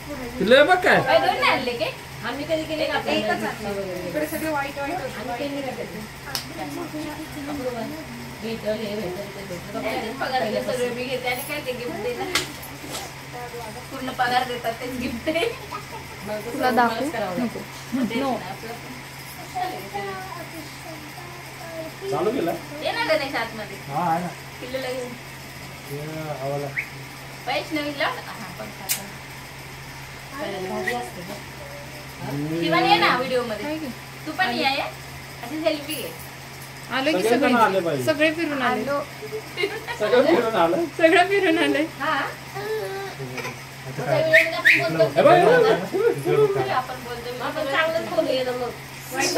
तुला बघ काय दोन नाही आणले के आम्ही कधी केले का इकडे सगळे वाईट वाईट होते. आम्ही केले का कधी भेटल हे भेटल पगार सगळे मी घेते आणि काय ते गिफ्ट देणार पूर्ण पगार देतात तेच गिफ्ट आहे तुला दाखवू नको नो चालू केला ये ना गणेश आतमध्ये हा आहे ना पिल्लूला घेऊन हवाला वैष्णवीला हा पण शिवानी आहे ना व्हिडिओ मध्ये तू पण ये अशी सेल्फी घे आलो की सगळे जण आले सगळे पाहिजे. सगळे फिरून आले सगळं फिरून आलं सगळं फिरून आले हा आता काय आपण बोलतो आपण चांगलंच बोलूया ना मग वाईट